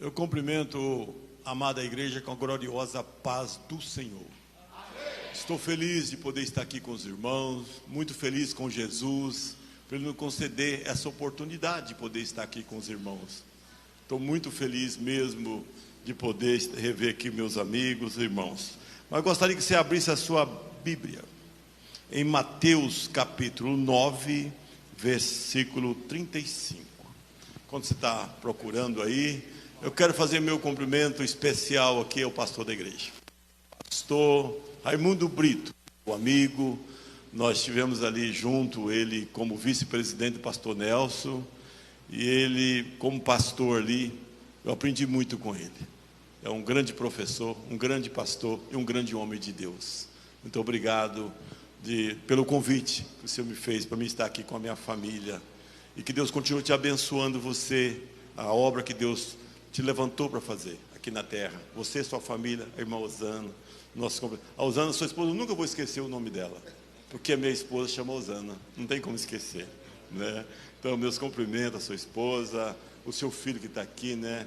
Eu cumprimento a amada igreja com a gloriosa paz do Senhor. Estou feliz de poder estar aqui com os irmãos, muito feliz com Jesus, por Ele nos conceder essa oportunidade de poder estar aqui com os irmãos. Estou muito feliz mesmo de poder rever aqui meus amigos e irmãos. Mas gostaria que você abrisse a sua Bíblia em Mateus capítulo 9, versículo 35. Quando você está procurando aí, eu quero fazer meu cumprimento especial aqui ao pastor da igreja, pastor Raimundo Brito, o amigo. Nós estivemos ali junto, ele como vice-presidente do pastor Nelson, e ele como pastor ali, eu aprendi muito com ele. É um grande professor, um grande pastor e um grande homem de Deus. Muito obrigado pelo convite que o Senhor me fez para mim estar aqui com a minha família. E que Deus continue te abençoando você, a obra que Deus te levantou para fazer aqui na terra. Você, sua família, a irmã Osana. A Osana, sua esposa, eu nunca vou esquecer o nome dela, porque a minha esposa chama Osana, não tem como esquecer, né? Então, meus cumprimentos à sua esposa, o seu filho que está aqui, né?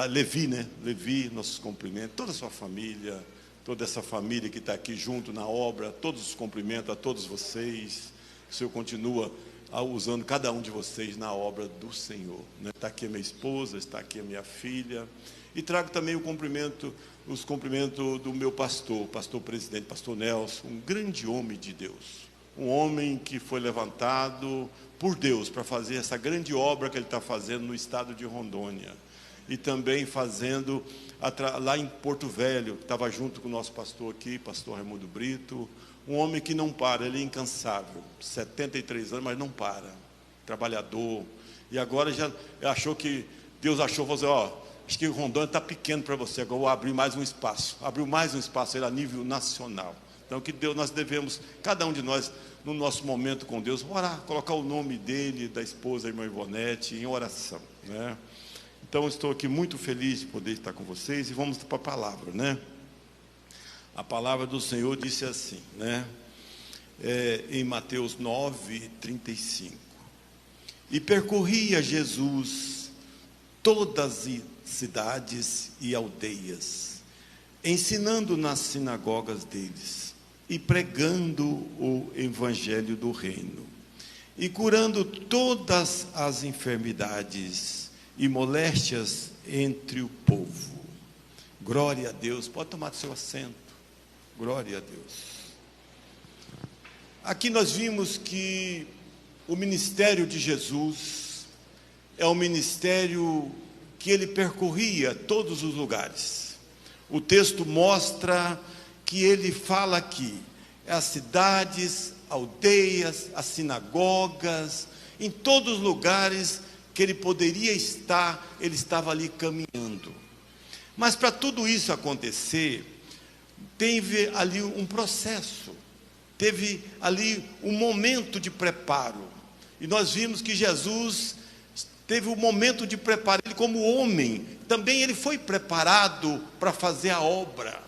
Levi, né? Levi, nossos cumprimentos, toda a sua família, toda essa família que está aqui junto na obra, todos os cumprimentos a todos vocês. O Senhor continua usando cada um de vocês na obra do Senhor, né? Está aqui a minha esposa, está aqui a minha filha, e trago também os cumprimentos do meu pastor presidente, pastor Nelson, um grande homem de Deus, um homem que foi levantado por Deus para fazer essa grande obra que ele está fazendo no estado de Rondônia, e também fazendo lá em Porto Velho, que estava junto com o nosso pastor aqui, pastor Raimundo Brito. Um homem que não para, ele é incansável, 73 anos, mas não para, trabalhador. E agora já achou que, Deus achou, falou assim, acho que o Rondônia está pequeno para você, agora eu vou abrir mais um espaço. Abriu mais um espaço aí a nível nacional. Então que Deus, nós devemos, cada um de nós, no nosso momento com Deus, orar, colocar o nome dele, da esposa, a irmã Ivonete, em oração, né? Então estou aqui muito feliz de poder estar com vocês, e vamos para a palavra, né? A palavra do Senhor disse assim, né? Em Mateus 9, 35. E percorria Jesus todas as cidades e aldeias, ensinando nas sinagogas deles, e pregando o evangelho do reino, e curando todas as enfermidades e moléstias entre o povo. Glória a Deus. Pode tomar seu assento. Glória a Deus. Aqui nós vimos que o ministério de Jesus é um ministério que ele percorria todos os lugares. O texto mostra que ele fala aqui, as cidades, aldeias, as sinagogas, em todos os lugares que ele poderia estar, ele estava ali caminhando. Mas para tudo isso acontecer, teve ali um processo, teve ali um momento de preparo. E nós vimos que Jesus teve um momento de preparo. Ele, como homem, também ele foi preparado para fazer a obra.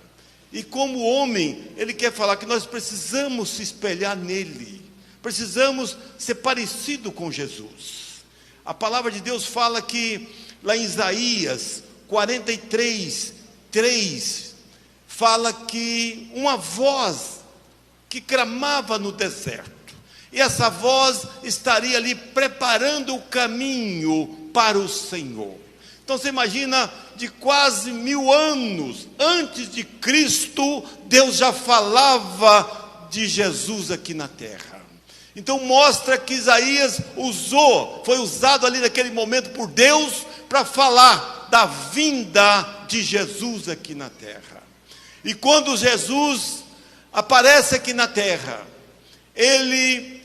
E como homem, ele quer falar que nós precisamos se espelhar nele, precisamos ser parecido com Jesus. A palavra de Deus fala que, lá em Isaías 43, 3, fala que uma voz que clamava no deserto, e essa voz estaria ali preparando o caminho para o Senhor. Então você imagina, de quase 1000 anos antes de Cristo, Deus já falava de Jesus aqui na terra. Então mostra que Isaías foi usado ali naquele momento por Deus para falar da vinda de Jesus aqui na terra. E quando Jesus aparece aqui na terra, ele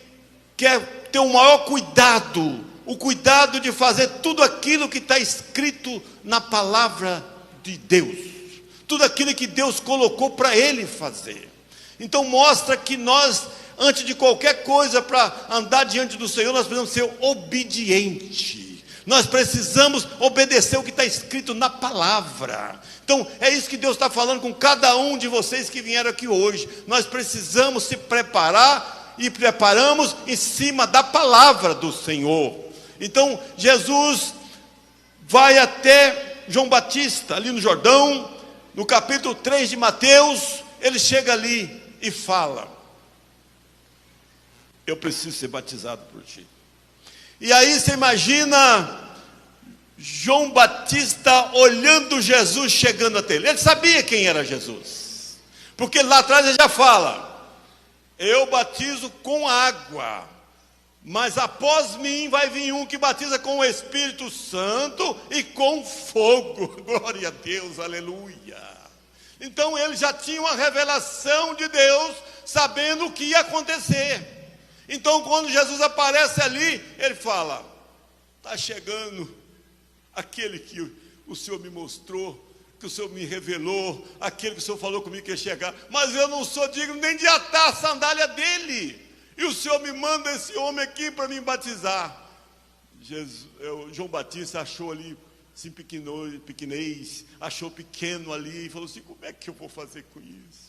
quer ter o maior cuidado, o cuidado de fazer tudo aquilo que está escrito na palavra de Deus, tudo aquilo que Deus colocou para ele fazer. Então mostra que nós, antes de qualquer coisa, para andar diante do Senhor, nós precisamos ser obedientes. Nós precisamos obedecer o que está escrito na palavra. Então é isso que Deus está falando com cada um de vocês que vieram aqui hoje. Nós precisamos se preparar, e preparamos em cima da palavra do Senhor. Então Jesus vai até João Batista, ali no Jordão, no capítulo 3 de Mateus, ele chega ali e fala: eu preciso ser batizado por ti. E aí você imagina João Batista olhando Jesus chegando até ele. Ele sabia quem era Jesus, porque lá atrás ele já fala: eu batizo com água, mas após mim vai vir um que batiza com o Espírito Santo e com fogo. Glória a Deus, aleluia. Então ele já tinha uma revelação de Deus, sabendo o que ia acontecer. Então quando Jesus aparece ali, ele fala: está chegando aquele que o Senhor me mostrou, que o Senhor me revelou, aquele que o Senhor falou comigo que ia chegar, mas eu não sou digno nem de atar a sandália dele, e o Senhor me manda esse homem aqui para me batizar. João Batista achou ali, assim, pequenez, achou pequeno ali, e falou assim: como é que eu vou fazer com isso?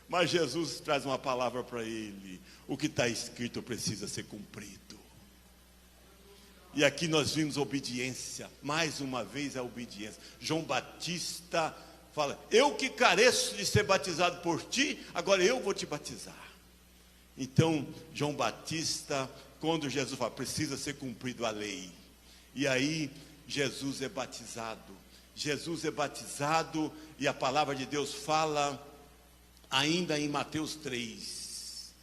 Mas Jesus traz uma palavra para ele: o que está escrito precisa ser cumprido. E aqui nós vimos obediência, mais uma vez a obediência. João Batista fala: eu que careço de ser batizado por ti, agora eu vou te batizar. Então João Batista, quando Jesus fala, precisa ser cumprido a lei, e aí Jesus é batizado. Jesus é batizado, e a palavra de Deus fala, ainda em Mateus 3,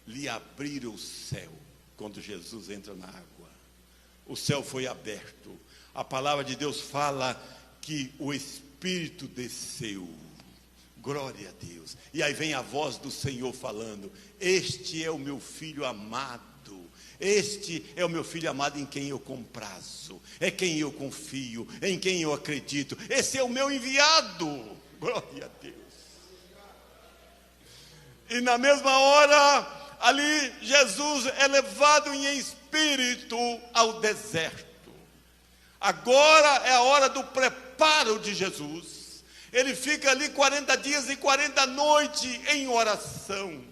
lhe abriram o céu, quando Jesus entra na água. O céu foi aberto. A palavra de Deus fala que o Espírito desceu. Glória a Deus. E aí vem a voz do Senhor falando: este é o meu filho amado. Este é o meu filho amado em quem eu comprazo. É quem eu confio, em quem eu acredito. Esse é o meu enviado. Glória a Deus. E na mesma hora, ali Jesus é levado em espírito ao deserto. Agora é a hora do preparo de Jesus. Ele fica ali 40 dias e 40 noites em oração,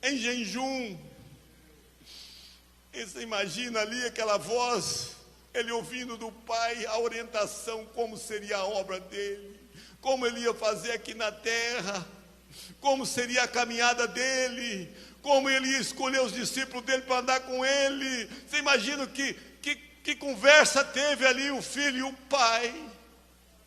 em jejum. E você imagina ali aquela voz, ele ouvindo do Pai a orientação, como seria a obra dele, como ele ia fazer aqui na terra, como seria a caminhada dele, como ele ia escolher os discípulos dele para andar com ele. Você imagina que conversa teve ali o filho e o pai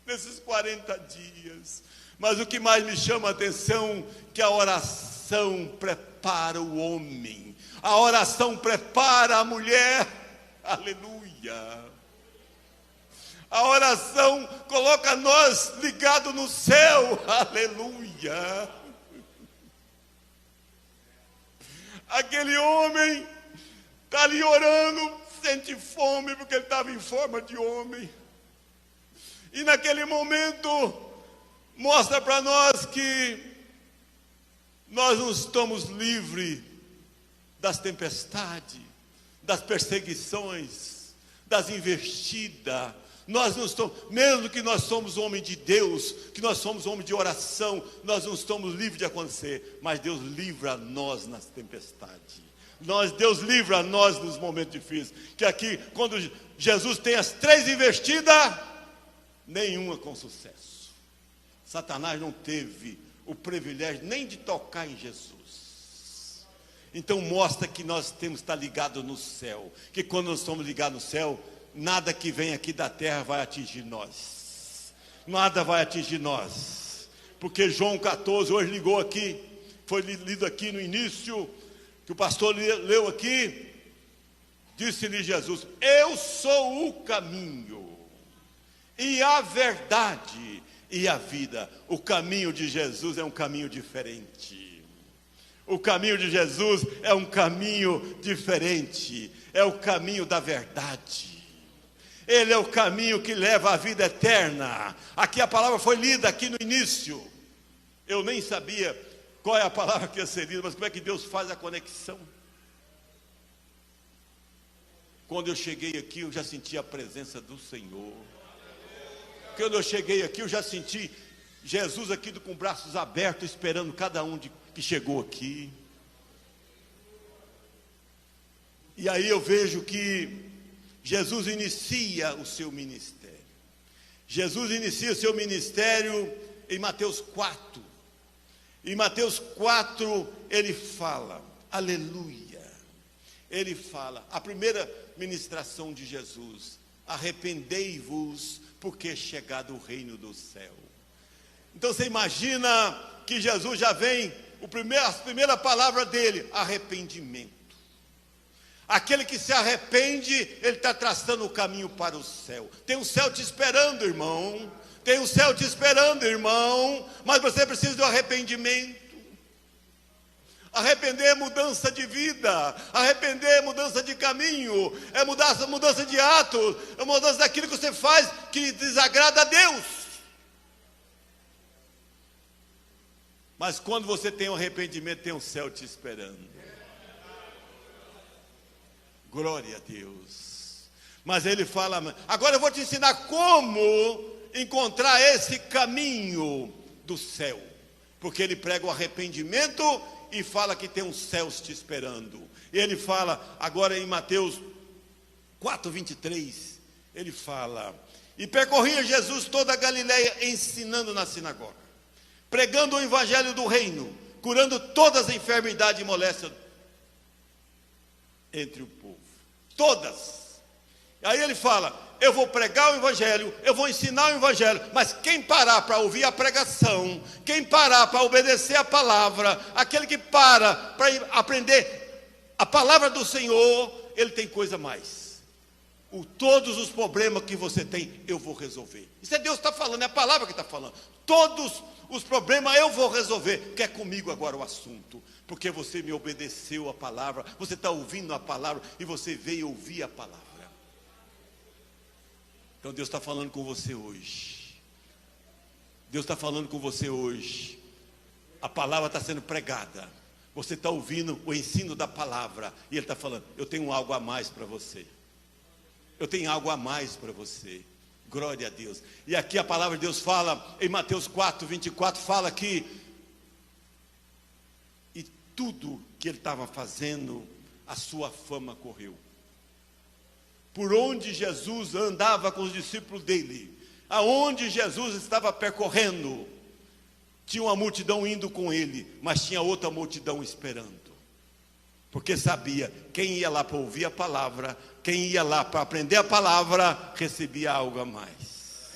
nesses 40 dias. Mas o que mais me chama a atenção, que a oração prepara o homem, a oração prepara a mulher. Aleluia. A oração coloca nós ligados no céu. Aleluia. Aquele homem está ali orando, sente fome, porque ele estava em forma de homem. E naquele momento, mostra para nós que nós não estamos livres das tempestades, das perseguições, das investidas. Nós não estamos, mesmo que nós somos homem de Deus, que nós somos homem de oração, nós não estamos livres de acontecer, mas Deus livra nós nas tempestades. Deus livra nós nos momentos difíceis. Que aqui, quando Jesus tem as 3 investidas, nenhuma com sucesso. Satanás não teve o privilégio nem de tocar em Jesus. Então mostra que nós temos que estar ligados no céu, que quando nós estamos ligados no céu, nada que vem aqui da terra vai atingir nós. Nada vai atingir nós. Porque João 14 hoje ligou aqui, foi lido aqui no início, que o pastor leu aqui. Disse-lhe Jesus: eu sou o caminho e a verdade e a vida. O caminho de Jesus é um caminho diferente. O caminho de Jesus é um caminho diferente. É o caminho da verdade. Ele é o caminho que leva à vida eterna. Aqui a palavra foi lida aqui no início. Eu nem sabia qual é a palavra que ia ser lida, mas como é que Deus faz a conexão? Quando eu cheguei aqui, eu já senti a presença do Senhor. Quando eu cheguei aqui, eu já senti Jesus aqui com braços abertos, esperando cada um que chegou aqui. E aí eu vejo que Jesus inicia o seu ministério. Jesus inicia o seu ministério em Mateus 4. Em Mateus 4 ele fala, aleluia. Ele fala, a primeira ministração de Jesus: arrependei-vos, porque é chegado o reino do céu. Então você imagina que Jesus já vem, a primeira palavra dele, arrependimento. Aquele que se arrepende, ele está traçando o caminho para o céu. Tem um céu te esperando, irmão. Tem um céu te esperando, irmão. Mas você precisa do arrependimento. Arrepender é mudança de vida. Arrepender é mudança de caminho. É mudança de atos. É mudança daquilo que você faz que desagrada a Deus. Mas quando você tem um arrependimento, tem um céu te esperando. Glória a Deus. Mas ele fala, agora eu vou te ensinar como encontrar esse caminho do céu. Porque ele prega o arrependimento e fala que tem uns céus te esperando. E ele fala, agora em Mateus 4:23, ele fala, e percorria Jesus toda a Galileia, ensinando na sinagoga, pregando o evangelho do reino, curando todas as enfermidades e moléstias entre o povo. Todas. Aí ele fala, eu vou pregar o evangelho, eu vou ensinar o evangelho, mas quem parar para ouvir a pregação, quem parar para obedecer a palavra, aquele que para aprender a palavra do Senhor, ele tem coisa a mais. Todos os problemas que você tem, eu vou resolver. Isso é Deus que está falando, é a palavra que está falando. Todos os problemas eu vou resolver, porque é comigo agora o assunto. Porque você me obedeceu a palavra, você está ouvindo a palavra e você veio ouvir a palavra. Então Deus está falando com você hoje. Deus está falando com você hoje. A palavra está sendo pregada. Você está ouvindo o ensino da palavra. E Ele está falando, eu tenho algo a mais para você. Eu tenho algo a mais para você. Glória a Deus. E aqui a palavra de Deus fala, em Mateus 4:24, fala que e tudo que ele estava fazendo, a sua fama correu. Por onde Jesus andava com os discípulos dele, aonde Jesus estava percorrendo, tinha uma multidão indo com ele, mas tinha outra multidão esperando. Porque sabia, quem ia lá para ouvir a palavra, quem ia lá para aprender a palavra, recebia algo a mais.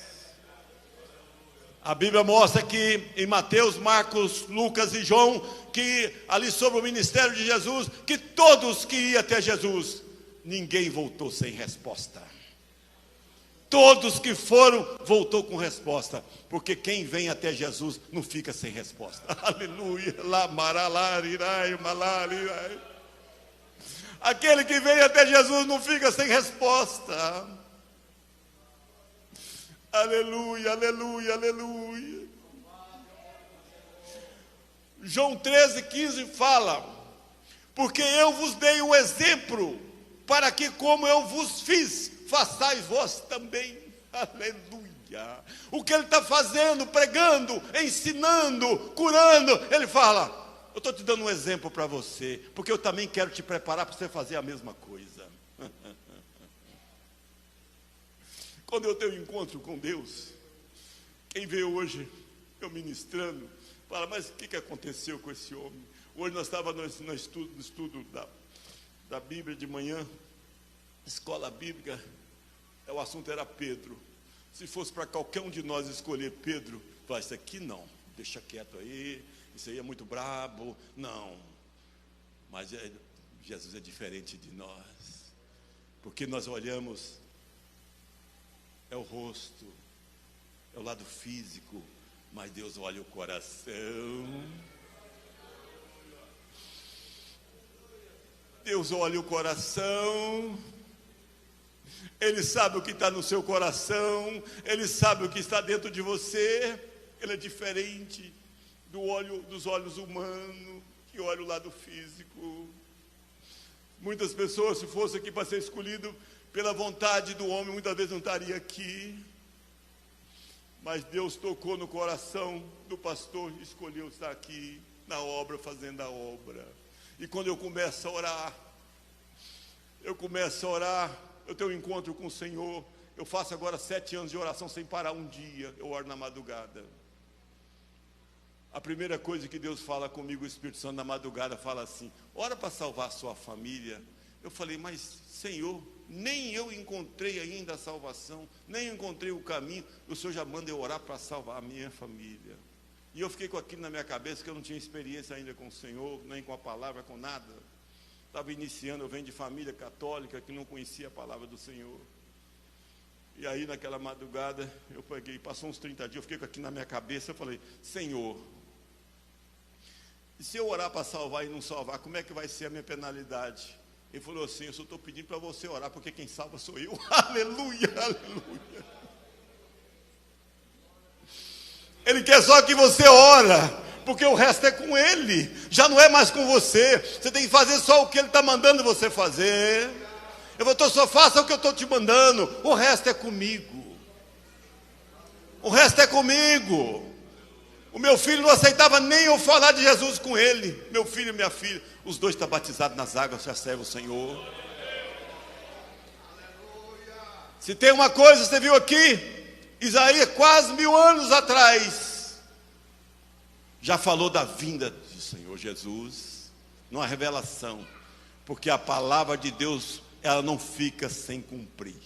A Bíblia mostra que em Mateus, Marcos, Lucas e João, que ali sobre o ministério de Jesus, que todos que iam até Jesus, ninguém voltou sem resposta. Todos que foram, voltou com resposta. Porque quem vem até Jesus não fica sem resposta. Aleluia. Aquele que vem até Jesus não fica sem resposta. Aleluia, aleluia, aleluia. João 13:15 fala, porque eu vos dei o exemplo, para que como eu vos fiz, façais vós também. Aleluia. O que ele está fazendo, pregando, ensinando, curando, ele fala, eu estou te dando um exemplo para você, porque eu também quero te preparar para você fazer a mesma coisa. Quando eu tenho encontro com Deus, quem vê hoje eu ministrando, fala, mas o que aconteceu com esse homem? Hoje nós estávamos no estudo da Bíblia de manhã, escola bíblica, o assunto era Pedro. Se fosse para qualquer um de nós escolher Pedro, fala, isso aqui não, deixa quieto aí, isso aí é muito brabo, não. Mas Jesus é diferente de nós, porque nós olhamos, é o rosto, é o lado físico, mas Deus olha o coração. Deus olha o coração. Ele sabe o que está no seu coração. Ele sabe o que está dentro de você. Ele é diferente dos olhos humanos, que olha o lado físico. Muitas pessoas, se fosse aqui para ser escolhido pela vontade do homem, muitas vezes não estaria aqui. Mas Deus tocou no coração do pastor e escolheu estar aqui na obra, fazendo a obra. E quando eu começo a orar, eu tenho um encontro com o Senhor. Eu faço agora 7 anos de oração sem parar um dia, eu oro na madrugada. A primeira coisa que Deus fala comigo, o Espírito Santo na madrugada fala assim: ora para salvar a sua família. Eu falei, mas Senhor, nem eu encontrei ainda a salvação, nem encontrei o caminho, o Senhor já manda eu orar para salvar a minha família. E eu fiquei com aquilo na minha cabeça, que eu não tinha experiência ainda com o Senhor, nem com a palavra, com nada. Estava iniciando, eu venho de família católica, que não conhecia a palavra do Senhor. E aí naquela madrugada, eu peguei, passou uns 30 dias, eu fiquei com aquilo na minha cabeça, eu falei, Senhor, e se eu orar para salvar e não salvar, como é que vai ser a minha penalidade? Ele falou assim, eu só estou pedindo para você orar, porque quem salva sou eu. Aleluia, aleluia. Ele quer só que você ora, porque o resto é com Ele, já não é mais com você. Você tem que fazer só o que Ele está mandando você fazer. Então só faça o que eu estou te mandando, o resto é comigo. O resto é comigo. O meu filho não aceitava nem eu falar de Jesus com ele. Meu filho e minha filha, os dois estão batizados nas águas, já servem o Senhor. Se tem uma coisa, você viu aqui, Isaías quase 1000 anos atrás já falou da vinda do Senhor Jesus, numa revelação, porque a palavra de Deus, ela não fica sem cumprir.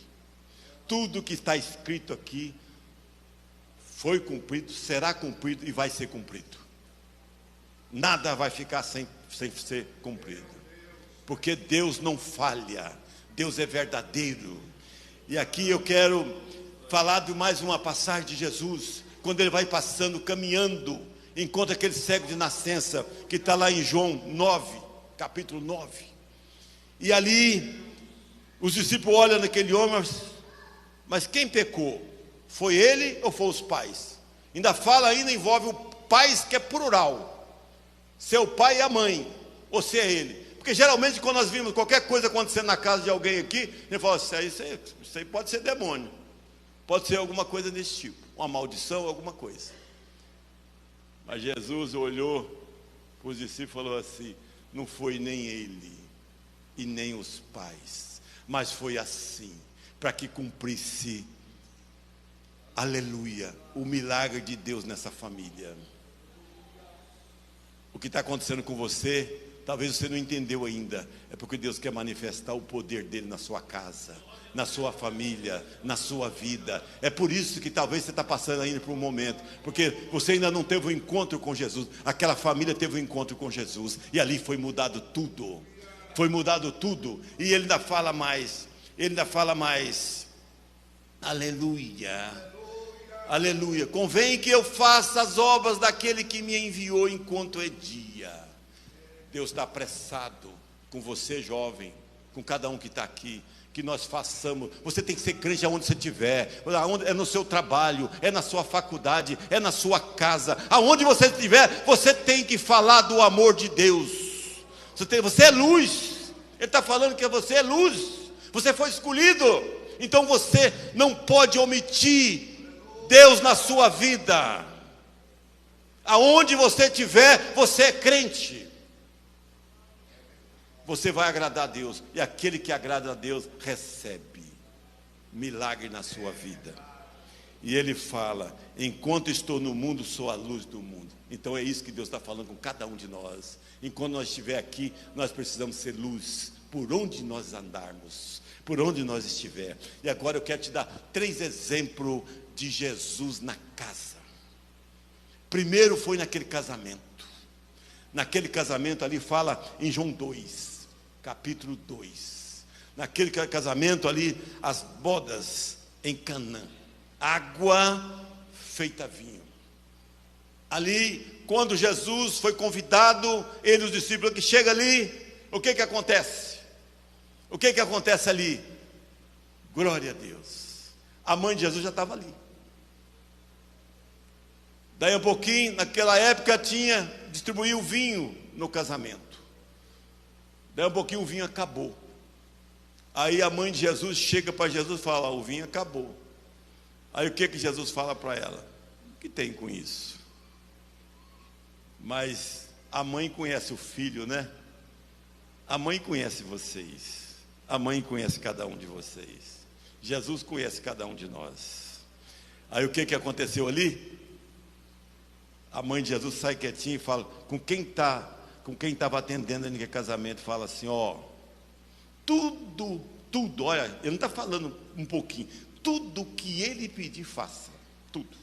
Tudo que está escrito aqui foi cumprido, será cumprido e vai ser cumprido. Nada vai ficar sem ser cumprido, porque Deus não falha, Deus é verdadeiro. E aqui eu quero falar de mais uma passagem de Jesus, quando ele vai passando, caminhando, encontra aquele cego de nascença, que está lá em João 9, capítulo 9, e ali, os discípulos olham naquele homem, mas quem pecou? Foi ele ou foi os pais? Ainda fala, ainda envolve o pais, que é plural, seu pai e a mãe, ou se é ele, porque geralmente quando nós vimos qualquer coisa acontecendo na casa de alguém aqui, a gente fala assim, isso aí pode ser demônio, pode ser alguma coisa desse tipo, uma maldição, alguma coisa. Mas Jesus olhou para os discípulos e falou assim, não foi nem ele e nem os pais, mas foi assim, para que cumprisse, aleluia, o milagre de Deus nessa família. O que está acontecendo com você, talvez você não entendeu ainda, é porque Deus quer manifestar o poder dele na sua casa, na sua família, na sua vida. É por isso que talvez você está passando ainda por um momento, porque você ainda não teve um encontro com Jesus. Aquela família teve um encontro com Jesus, e ali foi mudado tudo, e ele ainda fala mais, aleluia, aleluia, convém que eu faça as obras daquele que me enviou enquanto é dia. Deus está apressado com você, jovem, com cada um que está aqui, que nós façamos. Você tem que ser crente aonde você estiver, é no seu trabalho, é na sua faculdade, é na sua casa, aonde você estiver, você tem que falar do amor de Deus. Você é luz, ele está falando que você é luz, você foi escolhido, então você não pode omitir Deus na sua vida. Aonde você estiver, você é crente. Você vai agradar a Deus, e aquele que agrada a Deus recebe milagre na sua vida. E ele fala, enquanto estou no mundo, sou a luz do mundo. Então é isso que Deus está falando com cada um de nós. Enquanto nós estiver aqui, nós precisamos ser luz, por onde nós andarmos, por onde nós estiver. E agora eu quero te dar 3 exemplos de Jesus na casa. Primeiro foi naquele casamento. Naquele casamento ali fala em João 2, capítulo 2. Naquele casamento ali, as bodas em Canaã, água feita vinho. Ali, quando Jesus foi convidado, ele e os discípulos, que chega ali, o que acontece? O que acontece ali? Glória a Deus. A mãe de Jesus já estava ali. Daí um pouquinho, naquela época distribuía o vinho no casamento. Daí um pouquinho o vinho acabou. Aí a mãe de Jesus chega para Jesus e fala, o vinho acabou. Aí o que Jesus fala para ela? O que tem com isso? Mas a mãe conhece o filho, né? A mãe conhece vocês. A mãe conhece cada um de vocês. Jesus conhece cada um de nós. Aí o que aconteceu ali? A mãe de Jesus sai quietinha e fala, com quem estava atendendo naquele casamento, fala assim, ó, tudo, olha, ele não está falando um pouquinho, tudo que ele pedir, faça, tudo.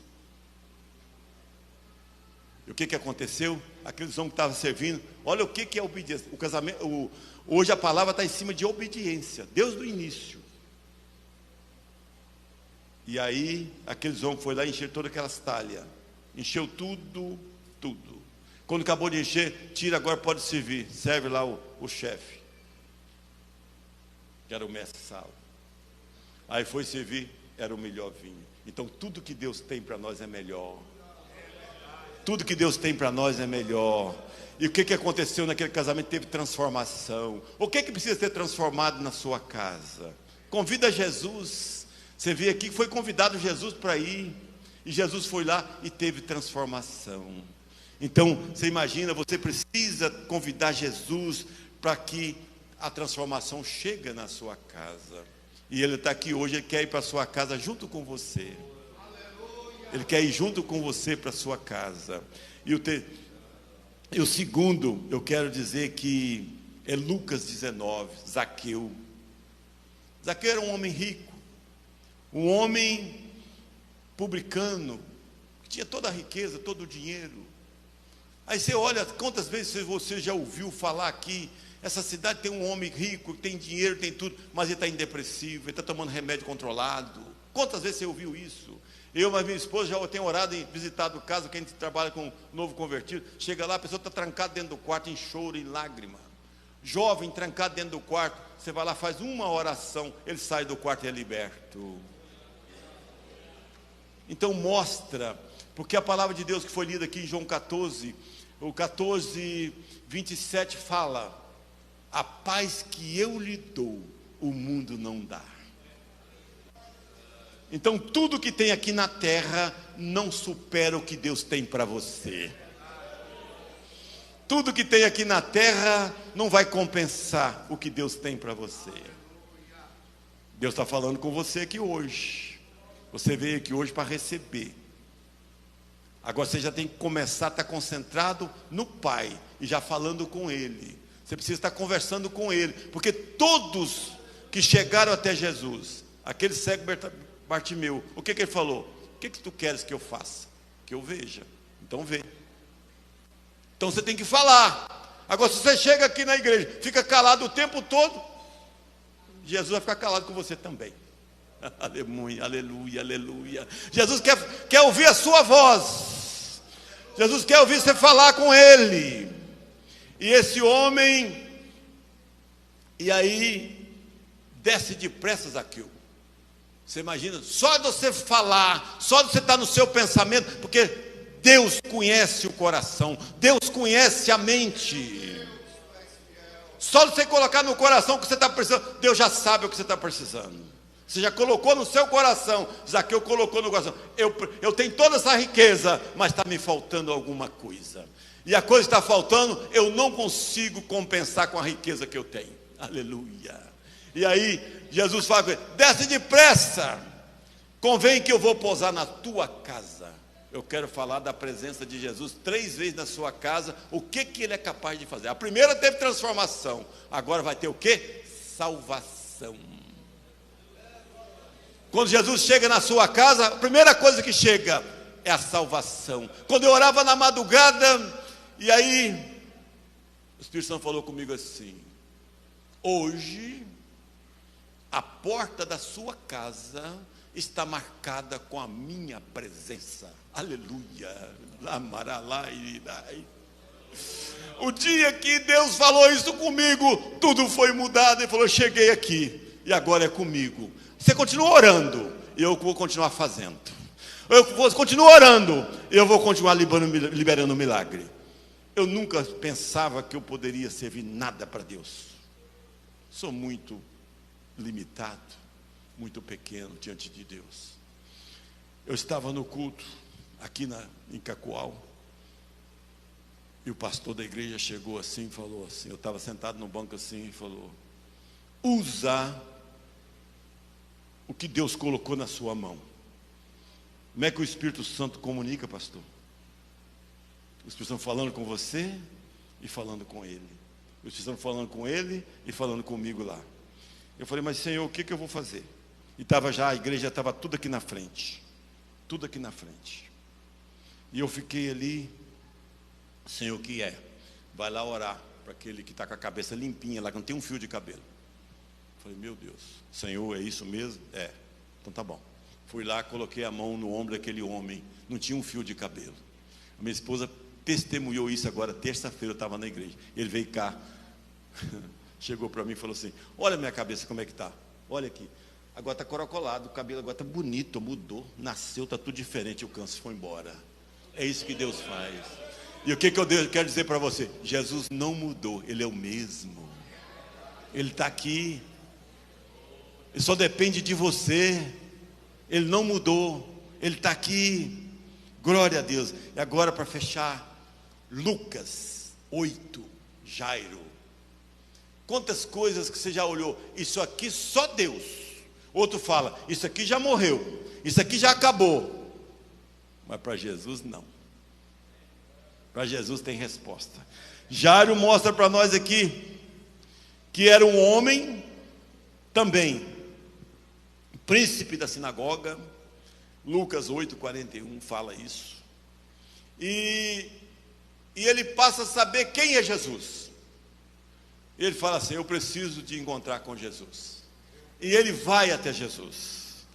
E o que aconteceu? Aqueles homens que estavam servindo, olha o que é obediência. O casamento, hoje a palavra está em cima de obediência, Deus do início. E aí, aqueles homens foram lá e encheram todas aquelas talhas. Encheu tudo. Quando acabou de encher, tira, agora pode servir. Serve lá o chefe, que era o mestre-sala. Aí foi servir, era o melhor vinho. Então tudo que Deus tem para nós é melhor. Tudo que Deus tem para nós é melhor. E o que aconteceu naquele casamento? Teve transformação. O que precisa ser transformado na sua casa? Convida Jesus. Você vê aqui que foi convidado Jesus para ir. E Jesus foi lá e teve transformação. Então, você imagina, você precisa convidar Jesus para que a transformação chegue na sua casa. E Ele está aqui hoje, Ele quer ir para a sua casa junto com você. Ele quer ir junto com você para a sua casa. E o segundo, eu quero dizer que é Lucas 19, Zaqueu. Zaqueu era um homem rico, um homem publicano, que tinha toda a riqueza, todo o dinheiro. Aí você olha, quantas vezes você já ouviu falar aqui, essa cidade tem um homem rico, tem dinheiro, tem tudo, mas ele está depressivo, ele está tomando remédio controlado. Quantas vezes você ouviu isso? Eu e minha esposa já tenho orado e visitado casa, que a gente trabalha com novo convertido, chega lá, a pessoa está trancada dentro do quarto, em choro, em lágrima. Jovem, trancado dentro do quarto, você vai lá, faz uma oração, ele sai do quarto e é liberto. Então mostra, porque a palavra de Deus que foi lida aqui em João 14, o 14, 27 fala, a paz que eu lhe dou, o mundo não dá. Então tudo que tem aqui na terra, não supera o que Deus tem para você. Tudo que tem aqui na terra, não vai compensar o que Deus tem para você. Deus está falando com você aqui hoje. Você veio aqui hoje para receber. Agora você já tem que começar a estar concentrado no Pai e já falando com Ele. Você precisa estar conversando com Ele, porque todos que chegaram até Jesus, aquele cego Bartimeu, o que ele falou? O que tu queres que eu faça? Que eu veja. Então vê. Então você tem que falar. Agora se você chega aqui na igreja, fica calado o tempo todo, Jesus vai ficar calado com você também. Aleluia, aleluia, aleluia. Jesus quer ouvir a sua voz. Jesus quer ouvir você falar com Ele. E esse homem, e aí, desce depressa, Zaqueu. Você imagina, só de você falar, só de você estar no seu pensamento, porque Deus conhece o coração, Deus conhece a mente. Só de você colocar no coração o que você está precisando, Deus já sabe o que você está precisando. Você já colocou no seu coração, Zaqueu colocou no coração, eu tenho toda essa riqueza, mas está me faltando alguma coisa. E a coisa está faltando, eu não consigo compensar com a riqueza que eu tenho. Aleluia. E aí, Jesus fala com ele, desce depressa, convém que eu vou pousar na tua casa. Eu quero falar da presença de Jesus 3 vezes na sua casa, o que ele é capaz de fazer. A primeira teve transformação, agora vai ter o quê? Salvação. Quando Jesus chega na sua casa, a primeira coisa que chega é a salvação. Quando eu orava na madrugada, e aí o Espírito Santo falou comigo assim, hoje a porta da sua casa está marcada com a minha presença. Aleluia. O dia que Deus falou isso comigo, tudo foi mudado. Ele falou, cheguei aqui e agora é comigo. Você continua orando, eu vou continuar fazendo. Eu vou continuar orando, eu vou continuar liberando milagre. Eu nunca pensava que eu poderia servir nada para Deus. Sou muito limitado, muito pequeno diante de Deus. Eu estava no culto aqui em Cacoal, e o pastor da igreja chegou assim e falou assim, eu estava sentado no banco assim e falou, usa o que Deus colocou na sua mão. Como é que o Espírito Santo comunica, pastor? O Espírito Santo falando com você e falando com ele. O Espírito Santo falando com ele e falando comigo lá. Eu falei, mas Senhor, o que eu vou fazer? E a igreja estava tudo aqui na frente. Tudo aqui na frente. E eu fiquei ali, Senhor, o que é? Vai lá orar para aquele que está com a cabeça limpinha lá, que não tem um fio de cabelo. Eu falei, meu Deus, Senhor, é isso mesmo? É, então tá bom. Fui lá, coloquei a mão no ombro daquele homem, não tinha um fio de cabelo. A minha esposa testemunhou isso agora, terça-feira eu estava na igreja. Ele veio cá, chegou para mim e falou assim, olha a minha cabeça como é que está, olha aqui. Agora está corocolado, o cabelo agora está bonito, mudou, nasceu, está tudo diferente, o câncer foi embora. É isso que Deus faz. E o que eu quero dizer para você? Jesus não mudou, Ele é o mesmo. Ele está aqui. Ele só depende de você. Ele não mudou, Ele está aqui. Glória a Deus. E agora para fechar, Lucas 8, Jairo. Quantas coisas que você já olhou? Isso aqui só Deus. Outro fala, isso aqui já morreu, isso aqui já acabou. Mas para Jesus não. Para Jesus tem resposta. Jairo mostra para nós aqui que era um homem também, príncipe da sinagoga. Lucas 8:41 fala isso. E ele passa a saber quem é Jesus. Ele fala assim, eu preciso de encontrar com Jesus. E ele vai até Jesus.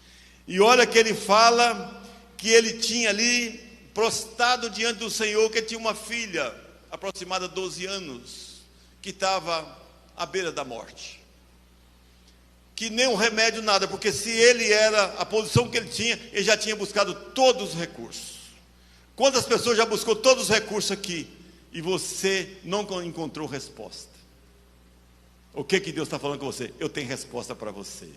E olha que ele fala que ele tinha ali, prostrado diante do Senhor, que tinha uma filha, aproximada de 12 anos, que estava à beira da morte. Que nem um remédio, nada, porque se ele era, a posição que ele tinha, ele já tinha buscado todos os recursos. Quantas pessoas já buscou todos os recursos aqui, e você não encontrou resposta? O que Deus está falando com você? Eu tenho resposta para você.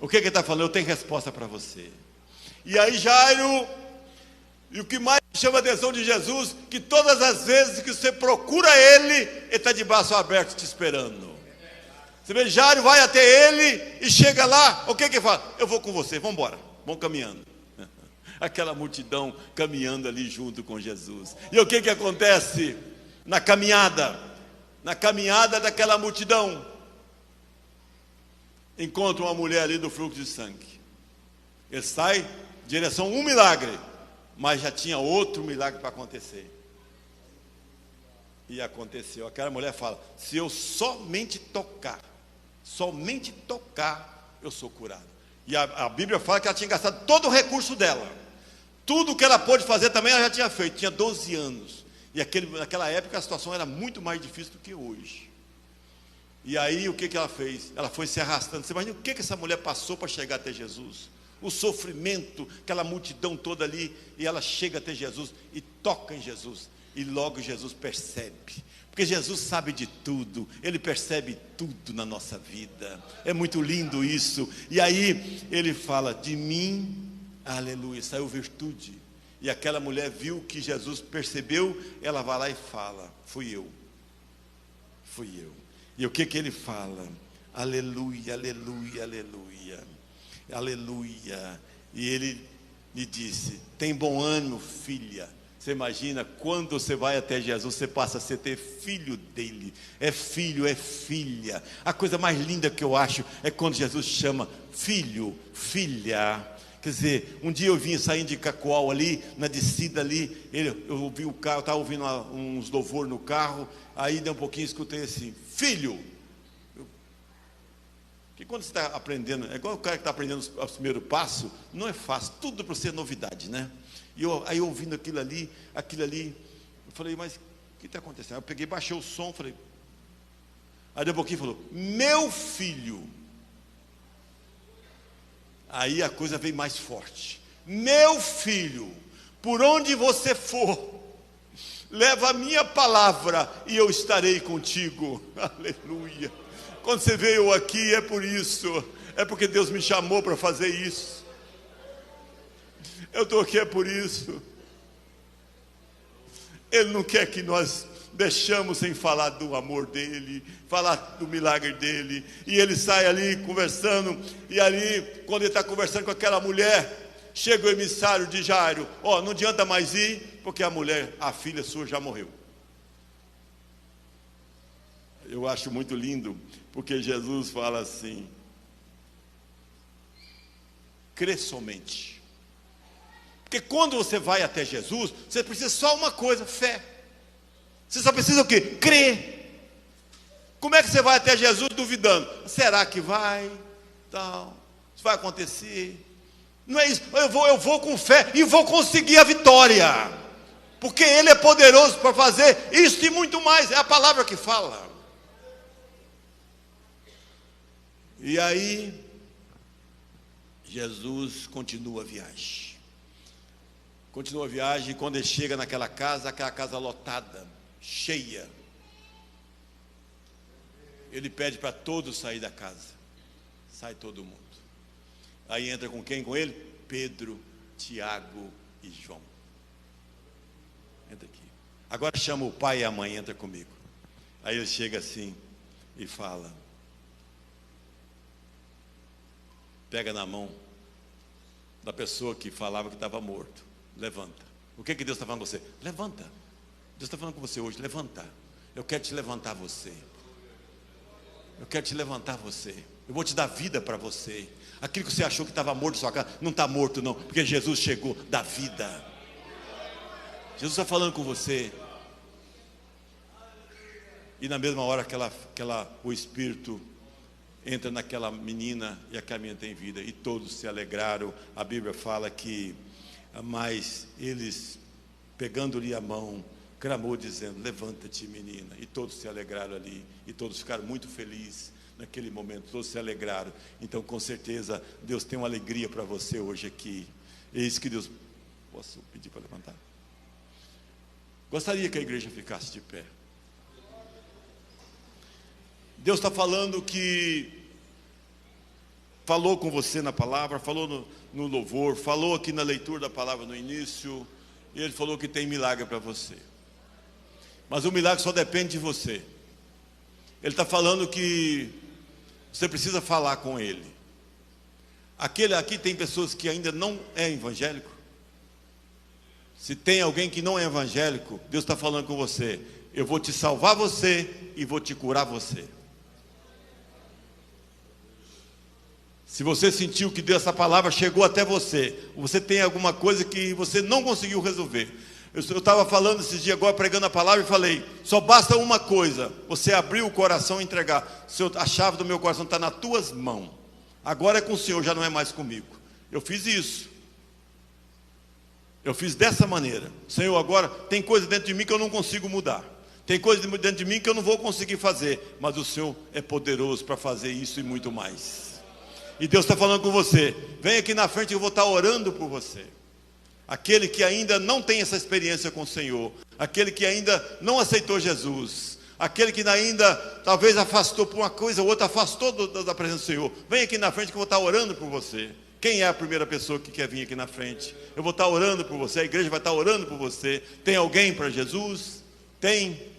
O que ele está falando? Eu tenho resposta para você. E aí Jairo, e o que mais chama a atenção de Jesus, que todas as vezes que você procura ele está de braço aberto te esperando. Você vê, Jairo vai até ele e chega lá, o que ele fala? Eu vou com você, vamos embora, vamos caminhando. Aquela multidão caminhando ali junto com Jesus. E o que acontece na caminhada? Na caminhada daquela multidão, encontra uma mulher ali do fluxo de sangue. Ele sai em direção a um milagre, mas já tinha outro milagre para acontecer. E aconteceu. Aquela mulher fala, se eu somente tocar, eu sou curado. E a Bíblia fala que ela tinha gastado todo o recurso dela. Tudo que ela pôde fazer também ela já tinha feito. Tinha 12 anos. E naquela época a situação era muito mais difícil do que hoje. E aí o que ela fez? Ela foi se arrastando. Você imagina o que essa mulher passou para chegar até Jesus? O sofrimento, aquela multidão toda ali. E ela chega até Jesus e toca em Jesus. E logo Jesus percebe. Porque Jesus sabe de tudo. Ele percebe tudo na nossa vida. É muito lindo isso. E aí ele fala, de mim, aleluia, saiu virtude. E aquela mulher viu que Jesus percebeu, ela vai lá e fala, fui eu. E o que ele fala? Aleluia, aleluia, aleluia, aleluia. E ele lhe disse, tem bom ânimo, filha. Você imagina, quando você vai até Jesus, você passa a ser filho dele. É filho, é filha. A coisa mais linda que eu acho é quando Jesus chama filho, filha. Quer dizer, um dia eu vim saindo de Cacoal ali, na descida ali, eu ouvi o carro, estava ouvindo uns louvor no carro, aí dei um pouquinho, escutei assim, filho. Que quando você está aprendendo, é igual o cara que está aprendendo o primeiro passo, não é fácil, tudo para ser novidade, né? E aí ouvindo aquilo ali, eu falei, mas o que está acontecendo? Aí eu peguei, baixei o som, falei, aí deu um pouquinho e falou, meu filho. Aí a coisa veio mais forte. Meu filho, por onde você for, leva a minha palavra e eu estarei contigo. Aleluia. Quando você veio aqui é por isso. É porque Deus me chamou para fazer isso. Eu estou aqui é por isso. Ele não quer que nós deixamos sem falar do amor dele, falar do milagre dele, e ele sai ali conversando, e ali, quando ele está conversando com aquela mulher, chega o emissário de Jairo: não adianta mais ir, porque a filha sua já morreu. Eu acho muito lindo, porque Jesus fala assim: crê somente. Porque quando você vai até Jesus, você precisa só uma coisa: fé. Você só precisa o quê? Crer. Como é que você vai até Jesus duvidando? Será que vai? Tal, isso vai acontecer? Não é isso. Eu vou com fé e vou conseguir a vitória, porque Ele é poderoso para fazer isso e muito mais. É a palavra que fala. E aí Jesus continua a viagem. Continua a viagem, e quando ele chega naquela casa lotada, cheia, ele pede para todos sair da casa. Sai todo mundo. Aí entra com quem com ele? Pedro, Tiago e João. Entra aqui. Agora chama o pai e a mãe, entra comigo. Aí ele chega assim e fala, pega na mão da pessoa que falava que estava morto. Levanta. O que Deus está falando com você? Levanta. Deus está falando com você hoje: levanta. Eu quero te levantar você. Eu quero te levantar você. Eu vou te dar vida para você. Aquilo que você achou que estava morto em sua casa, não está morto não, porque Jesus chegou, dá vida. Jesus está falando com você. E na mesma hora o Espírito entra naquela menina, e aquela menina tem vida, e todos se alegraram. A Bíblia fala que, mas eles, pegando-lhe a mão, clamou dizendo: levanta-te, menina. E todos se alegraram ali, e todos ficaram muito felizes naquele momento, todos se alegraram. Então, com certeza, Deus tem uma alegria para você hoje aqui. Eis que Deus... Posso pedir para levantar? Gostaria que a igreja ficasse de pé. Deus está falando que falou com você na palavra, falou no louvor, falou aqui na leitura da palavra no início, e Ele falou que tem milagre para você. Mas o milagre só depende de você. Ele está falando que você precisa falar com Ele. Aqui tem pessoas que ainda não é evangélico. Se tem alguém que não é evangélico, Deus está falando com você: eu vou te salvar você e vou te curar você. Se você sentiu que essa palavra chegou até você, você tem alguma coisa que você não conseguiu resolver. Eu estava falando esses dias agora, pregando a palavra, e falei: só basta uma coisa, você abrir o coração e entregar. A chave do meu coração está nas tuas mãos. Agora é com o Senhor, já não é mais comigo. Eu fiz isso. Eu fiz dessa maneira. Senhor, agora tem coisa dentro de mim que eu não consigo mudar. Tem coisa dentro de mim que eu não vou conseguir fazer. Mas o Senhor é poderoso para fazer isso e muito mais. E Deus está falando com você: vem aqui na frente, eu vou estar orando por você. Aquele que ainda não tem essa experiência com o Senhor, aquele que ainda não aceitou Jesus, aquele que ainda talvez afastou por uma coisa ou outra, afastou da presença do Senhor, vem aqui na frente que eu vou estar orando por você. Quem é a primeira pessoa que quer vir aqui na frente? Eu vou estar orando por você, a igreja vai estar orando por você. Tem alguém para Jesus? Tem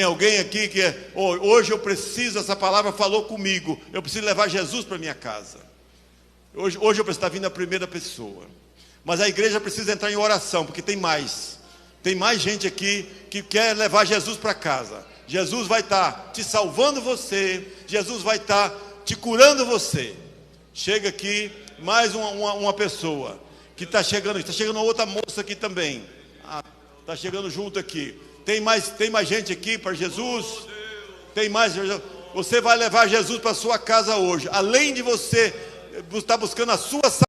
alguém aqui que hoje eu preciso, essa palavra falou comigo, eu preciso levar Jesus para minha casa. Hoje eu preciso estar vindo a primeira pessoa. Mas a igreja precisa entrar em oração, porque tem mais gente aqui que quer levar Jesus para casa. Jesus vai estar te salvando você, Jesus vai estar te curando você. Chega aqui mais uma pessoa que está chegando uma outra moça aqui também. Está chegando junto aqui. Tem mais gente aqui para Jesus? Tem mais. Você vai levar Jesus para a sua casa hoje. Além de você estar buscando a sua